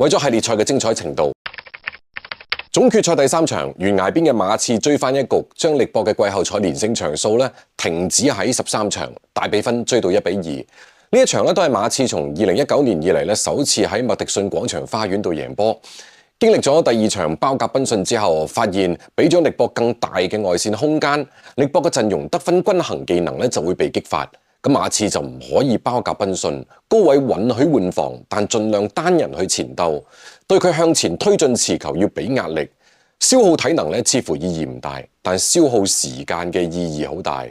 為咗系列賽嘅精彩程度，總決賽第3場，懸崖邊嘅馬刺追翻一局，將力搏嘅季後賽連勝場數停止喺13場，大比分追到1-2。呢一場都係馬刺從2019年以嚟首次喺麥迪遜廣場花園度贏波。經歷咗第2場包夾賓遜之後，發現俾咗力搏更大嘅外線空間，力搏嘅陣容得分均衡技能就會被激發。咁馬刺就唔可以包夾賓遜，高位允許換防，但盡量單人去前鬥，對佢向前推進持球要俾壓力。消耗體能似乎意義唔大，但消耗時間嘅意義好大。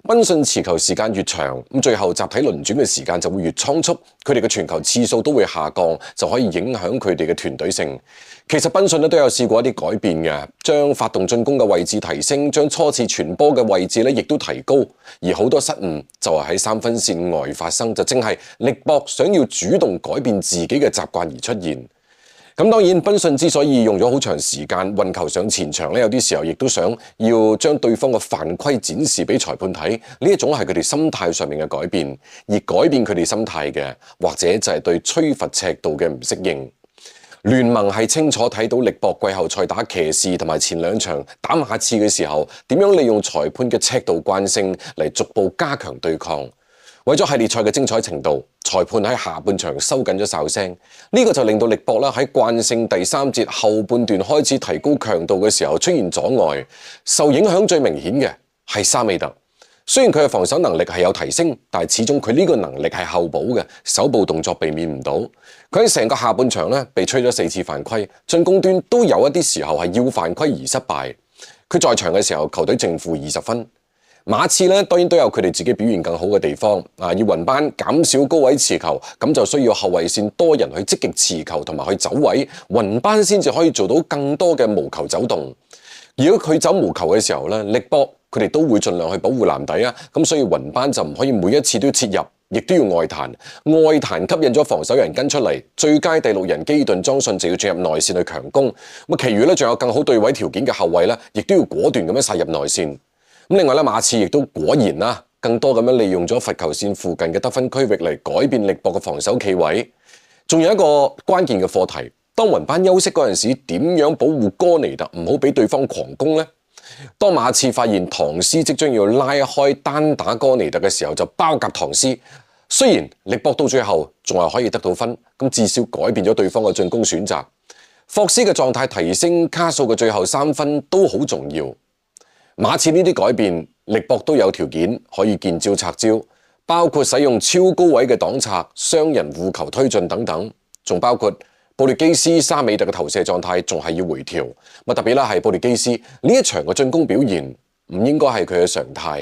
賓遜持球時間越長，咁最後集體輪轉嘅時間就會越倉促，佢哋嘅傳球次數都會下降，就可以影響佢哋嘅團隊性。其實賓遜都有試過一啲改變嘅，將發動進攻嘅位置提升，將初次傳波嘅位置亦都提高，而好多失誤就係喺3分線外發生，就正係力搏想要主動改變自己嘅習慣而出現。咁當然，賓遜之所以用咗好長時間運球上前場有啲時候亦都想要將對方嘅犯規展示俾裁判睇，呢一種係佢哋心態上面嘅改變，而改變佢哋心態嘅，或者就係對吹罰尺度嘅唔適應。聯盟係清楚睇到力搏季後賽打騎士同埋前2場打馬刺嘅時候，點樣利用裁判嘅尺度慣性嚟逐步加強對抗。為咗系列賽嘅精彩程度，裁判喺下半場收緊咗哨聲，呢個就令到力搏喺慣性第3節後半段開始提高強度嘅時候出現阻礙。受影響最明顯嘅係沙美特，雖然佢嘅防守能力係有提升，但係始終佢呢個能力係後補嘅，手部動作避免唔到。佢喺成個下半場被吹咗4次犯規，進攻端都有一啲時候係要犯規而失敗。佢在場嘅時候，球隊淨負20分。馬刺當然都有佢哋自己表現更好嘅地方，要雲班減少高位持球，咁就需要後衛線多人去積極持球同埋去走位，雲班先至可以做到更多嘅無球走動。如果佢走無球嘅時候力搏佢哋都會盡量去保護籃底啊，咁所以雲班就唔可以每一次都切入，亦都要外彈。外彈吸引咗防守人跟出嚟，最佳第6人基頓莊信就要進入內線去強攻。咁其餘仲有更好對位條件嘅後衛亦都要果斷咁樣殺入內線。另外馬刺亦都果然更多咁樣利用咗罰球線附近嘅得分區域嚟改變力搏嘅防守企位。仲有一個關鍵嘅課題，當雲班休息嗰陣時，點樣保護哥尼特唔好俾對方狂攻呢？當馬刺發現唐斯即將要拉開單打哥尼特嘅時候，就包夾唐斯。雖然力搏到最後仲係可以得到分，咁至少改變咗對方嘅進攻選擇。霍斯嘅狀態提升，卡數嘅最後3分都好重要。馬刺呢啲改變，力搏都有條件可以見招拆招，包括使用超高位嘅擋拆、雙人護球推進等等，仲包括布列基斯、沙美特嘅投射狀態仲係要回調。特別係布列基斯呢一場嘅進攻表現唔應該係佢嘅常態。